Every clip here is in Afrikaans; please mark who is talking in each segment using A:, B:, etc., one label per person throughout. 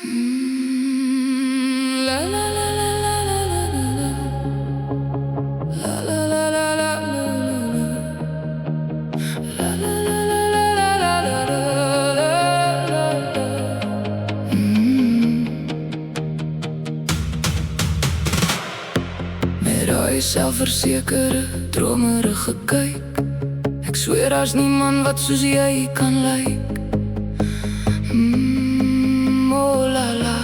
A: La la la la la la la la. La la la la la la la. La la la la la la la la. Met daai selfversekerde, dromerige kyk. Ek sweer daar's niemand wat soos jy kan lyk. Oh la la.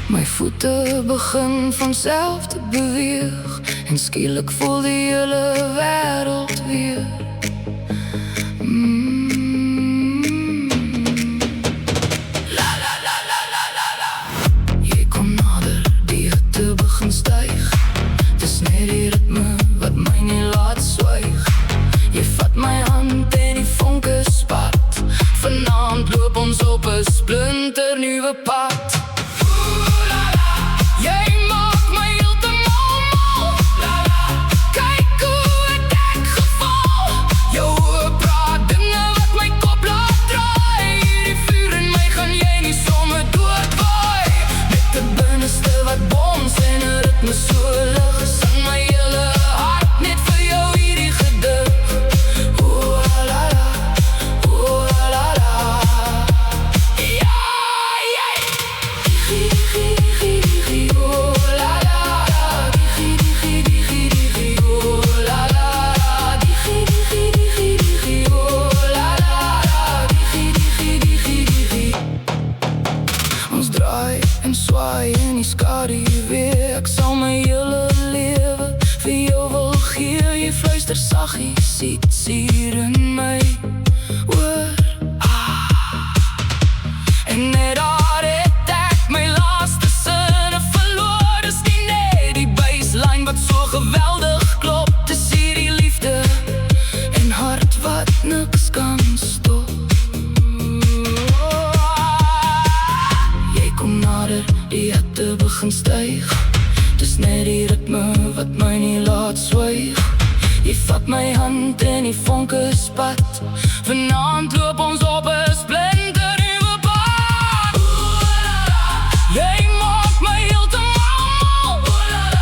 A: My voete begin vanself te beweeg en skielik voel die hele wêreld weer. La la la la la la la. Jy kom nader, die hitte begin styg. Dis net die ritme wat my nie laat swyg. Jy vat my hand en die vonke spat. Vanaand loop ons op 'n splinternuwe pad. En swaai en die skadu weer. Ek sal my hele lewe vir jou wil gee. Jy fluister saggies iets hier in my oor. En net daar het ek my laaste sinne verloor. Dis nie net die baseline wat so geweldig klop. Dis hierdie liefde en hart wat niks kan stop. Die hitte begin styg. Dis net die ritme wat my nie laat swyg. Jy vat my hand en die vonke spat. Vanaand loop ons op 'n splinternuwe pad. Jy maak my heeltemal mal.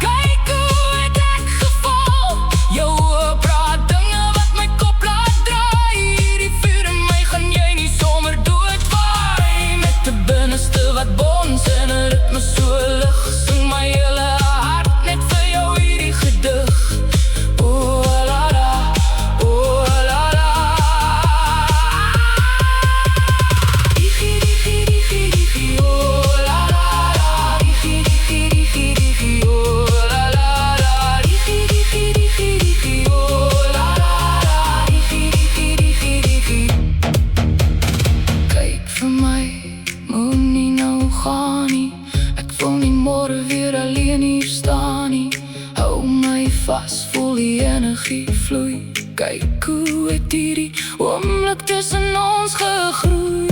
A: Kyk hoe het ek geval. Jou praat dinge wat my kop laat draai. Die vuur in my gaan jy nie sommer doodwaai. Met die binneste wat en 'n ritme so lig. Sing my hele hart net vir jou hierdie gedig. Oh la la, oh la la. Digi digi digi digi, oh la la la. Digi digi digi digi, oh la la la. Digi digi digi digi, oh la la la. Digi digi digi digi. Kyk vir my, moenie nou gaan nie. Ek wil nie môre weer alleen hier staan nie. Hou my vas, voel die energie vloei. Kyk hoe het hierdie oomblik tussen ons gegroei.